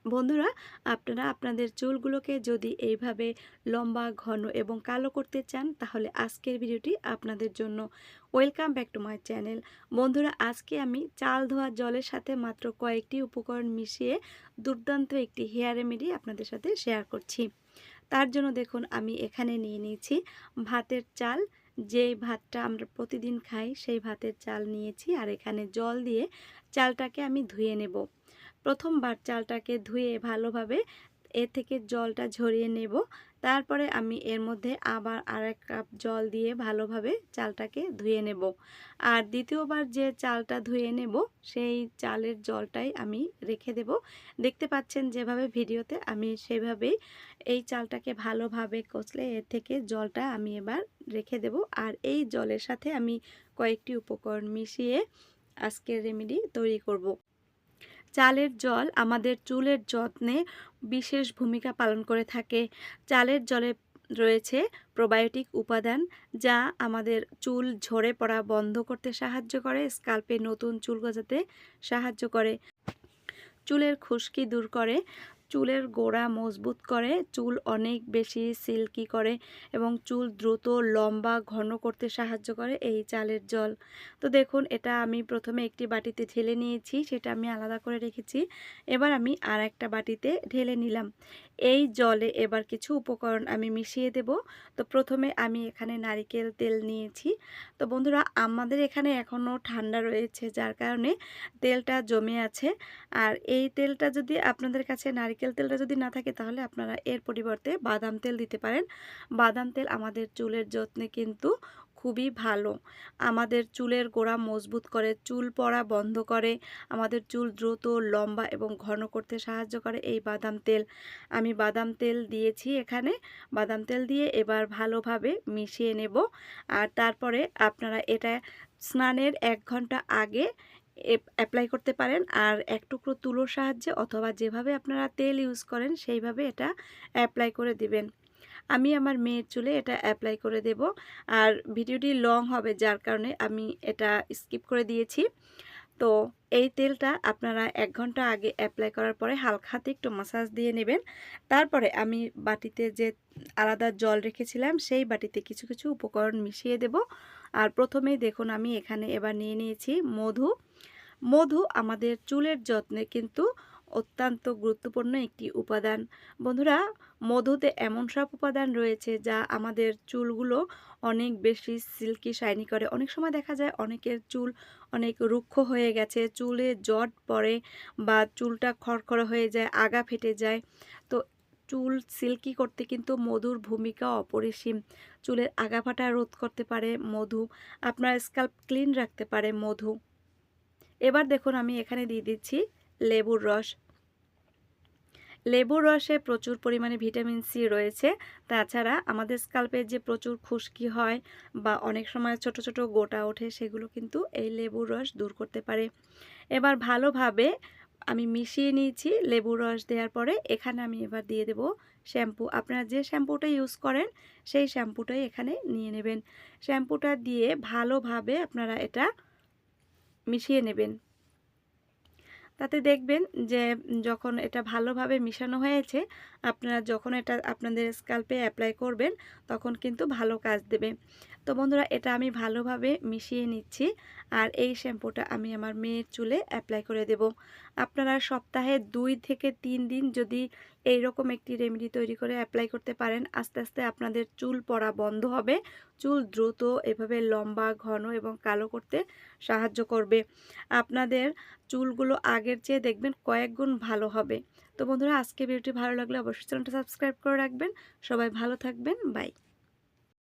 বন্ধুরা, আপনারা আপনাদের চুলগুলোকে যদি এইভাবে লম্বা, ঘন এবং কালো করতে চান, তাহলে আজকের ভিডিওটি আপনাদের জন্য। Welcome back to my channel. বন্ধুরা, আজকে আমি চাল ধোয়া জলের সাথে মাত্র কয়েকটি উপকরণ মিশিয়ে দুর্দান্ত একটি হেয়ার রেমেডি আপনাদের সাথে শেয়ার করছি। তার জন্য দেখুন, আমি এখানে নিয়ে নিয়েছি ভাতের চাল। যেই ভাতটা আমরা প্রতিদিন খাই সেই ভাতের চাল নিয়েছি, আর এখানে জল দিয়ে চালটাকে আমি ধুয়ে নেব। প্রথমবার চালটাকে ধুয়ে ভালোভাবে এর থেকে জলটা ঝরিয়ে নেব। তারপরে আমি এর মধ্যে আবার আরেক কাপ জল দিয়ে ভালোভাবে চালটাকে ধুয়ে নেব। আর দ্বিতীয়বার যে চালটা ধুয়ে নেব সেই চালের জলটাই আমি রেখে দেব। দেখতে পাচ্ছেন যেভাবে ভিডিওতে, আমি সেভাবেই এই চালটাকে ভালোভাবে কষলে এর থেকে জলটা আমি এবার রেখে দেব। আর এই জলের সাথে আমি কয়েকটি উপকরণ মিশিয়ে আজকের রেমেডি তৈরি করব। চালের জল আমাদের চুলের যত্নে বিশেষ ভূমিকা পালন করে থাকে। চালের জলে রয়েছে প্রোবায়োটিক উপাদান, যা আমাদের চুল ঝরে পড়া বন্ধ করতে সাহায্য করে, স্কাল্পে নতুন চুল গজাতে সাহায্য করে, চুলের খুশকি দূর করে, চুলের গোড়া মজবুত করে, চুল অনেক বেশি সিল্কি করে এবং চুল দ্রুত লম্বা ঘন করতে সাহায্য করে এই চালের জল। তো দেখুন, এটা আমি প্রথমে একটি বাটিতে ঢেলে নিয়েছি, সেটা আমি আলাদা করে রেখেছি। এবার আমি আর একটা বাটিতে ঢেলে নিলাম। এই জলে এবার কিছু উপকরণ আমি মিশিয়ে দেব। তো প্রথমে আমি এখানে নারিকেল তেল নিয়েছি। তো বন্ধুরা, আমাদের এখানে এখনও ঠান্ডা রয়েছে, যার কারণে তেলটা জমে আছে। আর এই তেলটা যদি আপনাদের কাছে নারকেল তেলটা যদি না থাকে, তাহলে আপনারা এর পরিবর্তে বাদাম তেল দিতে পারেন। বাদাম তেল আমাদের চুলের যত্নে কিন্তু খুবই ভালো। আমাদের চুলের গোড়া মজবুত করে, চুল পড়া বন্ধ করে, আমাদের চুল দ্রুত লম্বা এবং ঘন করতে সাহায্য করে এই বাদাম তেল। আমি বাদাম তেল দিয়েছি এখানে। বাদাম তেল দিয়ে এবার ভালোভাবে মিশিয়ে নেব। আর তারপরে আপনারা এটা স্নানের 1 ঘন্টা আগে অ্যাপ্লাই করতে পারেন। আর এক টুকরো তুলোর সাহায্যে অথবা যেভাবে আপনারা তেল ইউজ করেন সেইভাবে এটা অ্যাপ্লাই করে দিবেন। আমি আমার মেয়ের চুলে এটা অ্যাপ্লাই করে দেব। আর ভিডিওটি লং হবে, যার কারণে আমি এটা স্কিপ করে দিয়েছি। তো এই তেলটা আপনারা 1 ঘন্টা আগে অ্যাপ্লাই করার পরে হালকা হাতে একটু মাসাজ দিয়ে নেবেন। তারপরে আমি বাটিতে যে আলাদা জল রেখেছিলাম সেই বাটিতে কিছু কিছু উপকরণ মিশিয়ে দেব। আর প্রথমেই দেখুন, আমি এখানে এবার নিয়ে নিয়েছি মধু। মধু আমাদের চুলের যত্নে কিন্তু অত্যন্ত গুরুত্বপূর্ণ একটি উপাদান। বন্ধুরা, মধুতে এমন সব উপাদান রয়েছে যা আমাদের চুলগুলো অনেক বেশি সিল্কি শাইনি করে। অনেক সময় দেখা যায় অনেকের চুল অনেক রুক্ষ হয়ে গেছে, চুলে জট পড়ে বা চুলটা খড়খড়ে হয়ে যায়, আগা ফেটে যায়। তো চুল সিল্কি করতে কিন্তু মধুর ভূমিকা অপরিসীম। চুলের আগা ফাটা রোধ করতে পারে মধু, আপনার স্ক্যাল্প ক্লিন রাখতে পারে মধু। এবার দেখুন, আমি এখানে দিয়ে দিচ্ছি লেবুর রস। লেবুর রসে প্রচুর পরিমাণে ভিটামিন সি রয়েছে। তাছাড়া আমাদের স্কাল্পে যে প্রচুর খুশকি হয় বা অনেক সময় ছোট ছোট গোটা ওঠে, সেগুলো কিন্তু এই লেবুর রস দূর করতে পারে। এবার ভালোভাবে আমি মিশিয়ে নিয়েছি। লেবুর রস দেওয়ার পরে এখানে আমি এবার দিয়ে দেব শ্যাম্পু। আপনারা যে শ্যাম্পুটা ইউজ করেন সেই শ্যাম্পুটাই এখানে নিয়ে নেবেন। শ্যাম্পুটা দিয়ে ভালোভাবে আপনারা এটা মিশিয়ে নেবেন। তাতে দেখবেন যে যখন এটা ভালোভাবে মিশানো হয়েছে, আপনারা যখন এটা আপনাদের স্ক্যাল্পে অ্যাপ্লাই করবেন তখন কিন্তু ভালো কাজ দেবে। তো বন্ধুরা, এটা আমি ভালোভাবে মিশিয়ে নিচ্ছি। আর এই শ্যাম্পুটা আমি আমার মেয়ের চুলে অ্যাপ্লাই করে দেব। আপনারা সপ্তাহে 2 থেকে 3 দিন যদি এইরকম একটি রেমেডি তৈরি করে অ্যাপ্লাই করতে পারেন, আস্তে আস্তে আপনাদের চুল পড়া বন্ধ হবে। চুল দ্রুত এভাবে লম্বা, ঘন এবং কালো করতে সাহায্য করবে। আপনাদের চুলগুলো আগের চেয়ে দেখবেন কয়েক গুণ ভালো হবে। তো বন্ধুরা, আজকে ভিডিওটি ভালো লাগলে অবশ্যই চ্যানেলটা সাবস্ক্রাইব করে রাখবেন। সবাই ভালো থাকবেন। বাই।